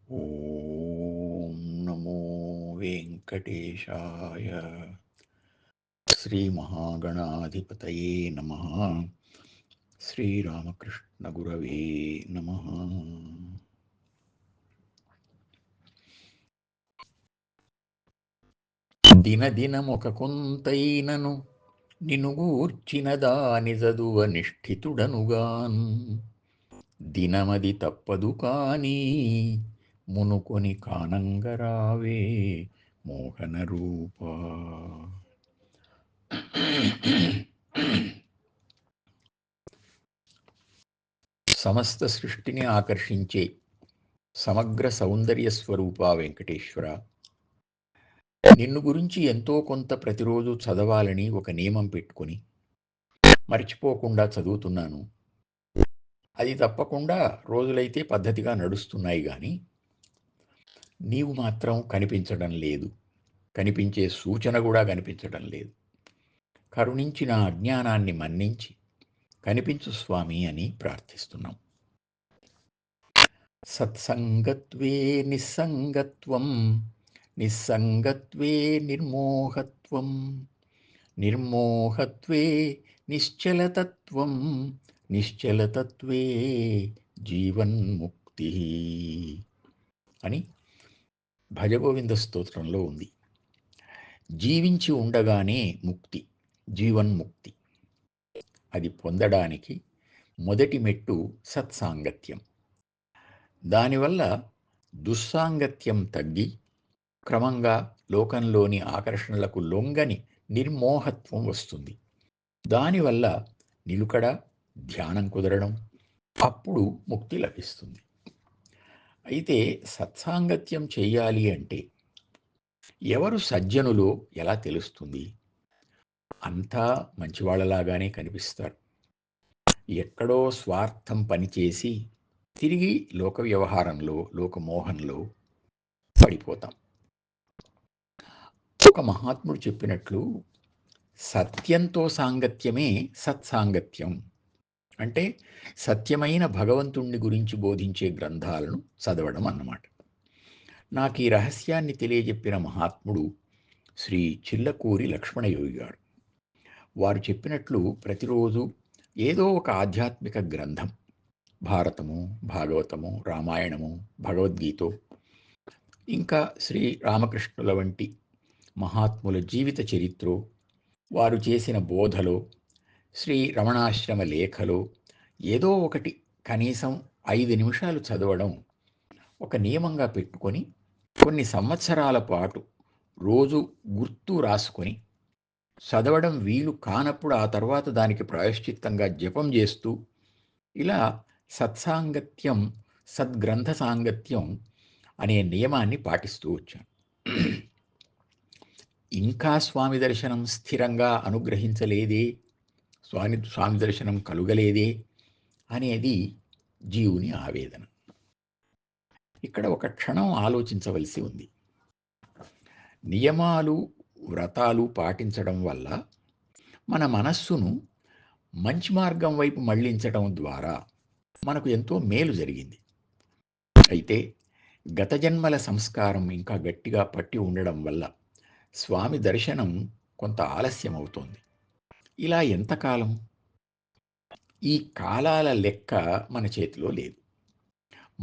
ఓం నమో వెంకటేశాయ. శ్రీ మహాగణాధిపతయే నమః. శ్రీరామకృష్ణ గురవే నమః. దినదినమొక కొంతైనను నిను గూర్చిన దాని చదువ నిష్ఠితుడనుగాన్ దినమది తప్పదు కానీ మునుకొని కానంగరావే మోహన రూపా. సమస్త సృష్టిని ఆకర్షించే సమగ్ర సౌందర్య స్వరూప వెంకటేశ్వర, నిన్ను గురించి ఎంతో కొంత ప్రతిరోజు చదవాలని ఒక నియమం పెట్టుకొని మర్చిపోకుండా చదువుతున్నాను. అది తప్పకుండా రోజులైతే పద్ధతిగా నడుస్తున్నాయి, కానీ నీవు మాత్రం కనిపించడం లేదు. కనిపించే సూచన కూడా కనిపించడం లేదు. కరుణించి నా అజ్ఞానాన్ని మన్నించి కనిపించు స్వామి అని ప్రార్థిస్తున్నాం. సత్సంగత్వే నిస్సంగత్వం, నిస్సంగత్వే నిర్మోహత్వం, నిర్మోహత్వే నిశ్చలతత్వం, నిశ్చలతత్వే జీవన్ముక్తి అని భజగోవింద స్తోత్రంలో ఉంది. జీవించి ఉండగానే ముక్తి, జీవన్ముక్తి. అది పొందడానికి మొదటి మెట్టు సత్సాంగత్యం. దానివల్ల దుస్సాంగత్యం తగ్గి క్రమంగా లోకంలోని ఆకర్షణలకు లొంగని నిర్మోహత్వం వస్తుంది. దానివల్ల నిలుకడ, ధ్యానం కుదరడం, అప్పుడు ముక్తి లభిస్తుంది. అయితే సత్సాంగత్యం చేయాలి అంటే ఎవరు సజ్జనులో ఎలా తెలుస్తుంది? అంతా మంచివాళ్లలాగానే కనిపిస్తారు. ఎక్కడో స్వార్థం పనిచేసి తిరిగి లోక వ్యవహారంలో, లోకమోహంలో పడిపోతాం. ఒక మహాత్ముడు చెప్పినట్లు సత్యంతో సాంగత్యమే సత్సాంగత్యం. అంటే సత్యమైన భగవంతుణ్ణి గురించి బోధించే గ్రంథాలను చదవడం అన్నమాట. నాకు ఈ రహస్యాన్ని తెలియజెప్పిన మహాత్ముడు శ్రీ చిల్లకూరి లక్ష్మణయోగి గారు. వారు చెప్పినట్లు ప్రతిరోజు ఏదో ఒక ఆధ్యాత్మిక గ్రంథం, భారతము, భాగవతము, రామాయణము, భగవద్గీత, ఇంకా శ్రీ రామకృష్ణుల వంటి మహాత్ముల జీవిత చరిత్ర, వారు చేసిన బోధలో, శ్రీ రమణాశ్రమ లేఖలో ఏదో ఒకటి కనీసం 5 నిమిషాలు చదవడం ఒక నియమంగా పెట్టుకొని కొన్ని సంవత్సరాల పాటు రోజు గుర్తు రాసుకొని చదవడం వీలు కానప్పుడు ఆ తర్వాత దానికి ప్రాయశ్చిత్తంగా జపం చేస్తూ ఇలా సత్సాంగత్యం, సద్గ్రంథ సాంగత్యం అనే నియమాన్ని పాటిస్తూ వచ్చాను. ఇంకా స్వామి దర్శనం స్థిరంగా అనుగ్రహించలేదే, స్వామి దర్శనం కలుగలేదే అనేది జీవుని ఆవేదన. ఇక్కడ ఒక క్షణం ఆలోచించవలసి ఉంది. నియమాలు, వ్రతాలు పాటించడం వల్ల మన మనస్సును మంచి మార్గం వైపు మళ్లించడం ద్వారా మనకు ఎంతో మేలు జరిగింది. అయితే గత జన్మల సంస్కారం ఇంకా గట్టిగా పట్టి ఉండడం వల్ల స్వామి దర్శనం కొంత ఆలస్యం అవుతోంది. ఇలా ఎంతకాలం? ఈ కాలాల లెక్క మన చేతిలో లేదు.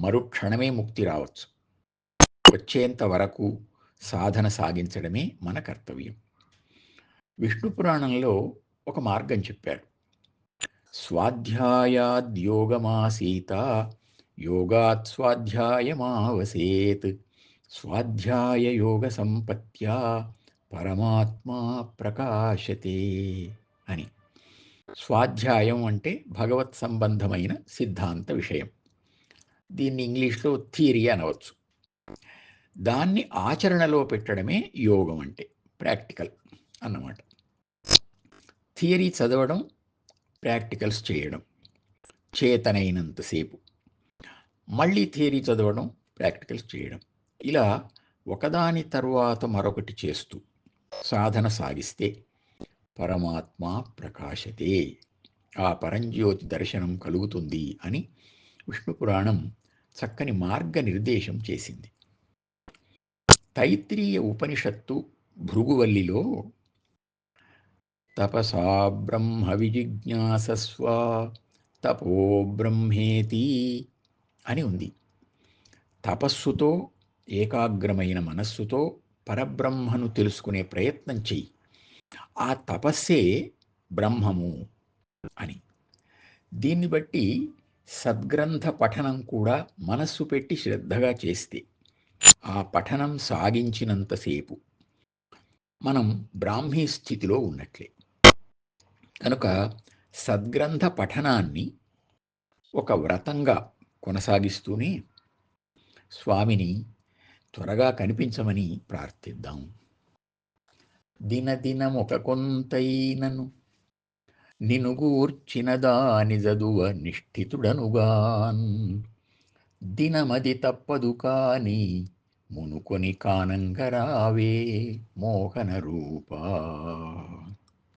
మరుక్షణమే ముక్తి రావచ్చు. వచ్చేంత వరకు సాధన సాగించడమే మన కర్తవ్యం. విష్ణు పురాణంలో ఒక మార్గం చెప్పారు. స్వాధ్యాయాద్యోగమాసీత, యోగాత్ స్వాధ్యాయమావసేత్, స్వాధ్యాయ యోగ సంపత్యా పరమాత్మా ప్రకాశతే అని. స్వాధ్యాయం అంటే భగవత్ సంబంధమైన సిద్ధాంత విషయం. దీన్ని ఇంగ్లీష్లో థియరీ అనవచ్చు. దాన్ని ఆచరణలో పెట్టడమే యోగం అంటే, ప్రాక్టికల్ అన్నమాట. థియరీ చదవడం, ప్రాక్టికల్స్ చేయడం, చేతనైనంతసేపు మళ్ళీ థియరీ చదవడం, ప్రాక్టికల్స్ చేయడం, ఇలా ఒకదాని తరువాత మరొకటి చేస్తూ సాధన సాగిస్తే పరమాత్మ ప్రకాశతే, ఆ పరంజ్యోతి దర్శనం కలుగుతుంది అని విష్ణు పురాణం చక్కని మార్గనిర్దేశం చేసింది. తైత్రీయ ఉపనిషత్తు భృగువల్లిలో తపసా బ్రహ్మ విజిజ్ఞాసస్వ తపో బ్రహ్మేతి అని ఉంది. తపస్సుతో, ఏకాగ్రమైన మనస్సుతో పరబ్రహ్మను తెలుసుకునే ప్రయత్నం చెయ్యి. ఆ తపస్సే బ్రహ్మము అని. దీన్ని బట్టి సద్గ్రంథ పఠనం కూడా మనస్సు పెట్టి శ్రద్ధగా చేస్తే, ఆ పఠనం సాగించినంతసేపు మనం బ్రాహ్మీ స్థితిలో ఉన్నట్లే. కనుక సద్గ్రంథ పఠనాన్ని ఒక వ్రతంగా కొనసాగిస్తూనే స్వామిని త్వరగా కనిపించమని ప్రార్థిద్దాం. దినదినమొక కొంతైనను నినుగూర్చిన దాని జదువ నిష్ఠితుడనుగాన్ దినమది తప్పదు కాని మునుకొని కానంగరావే మోహన రూపా.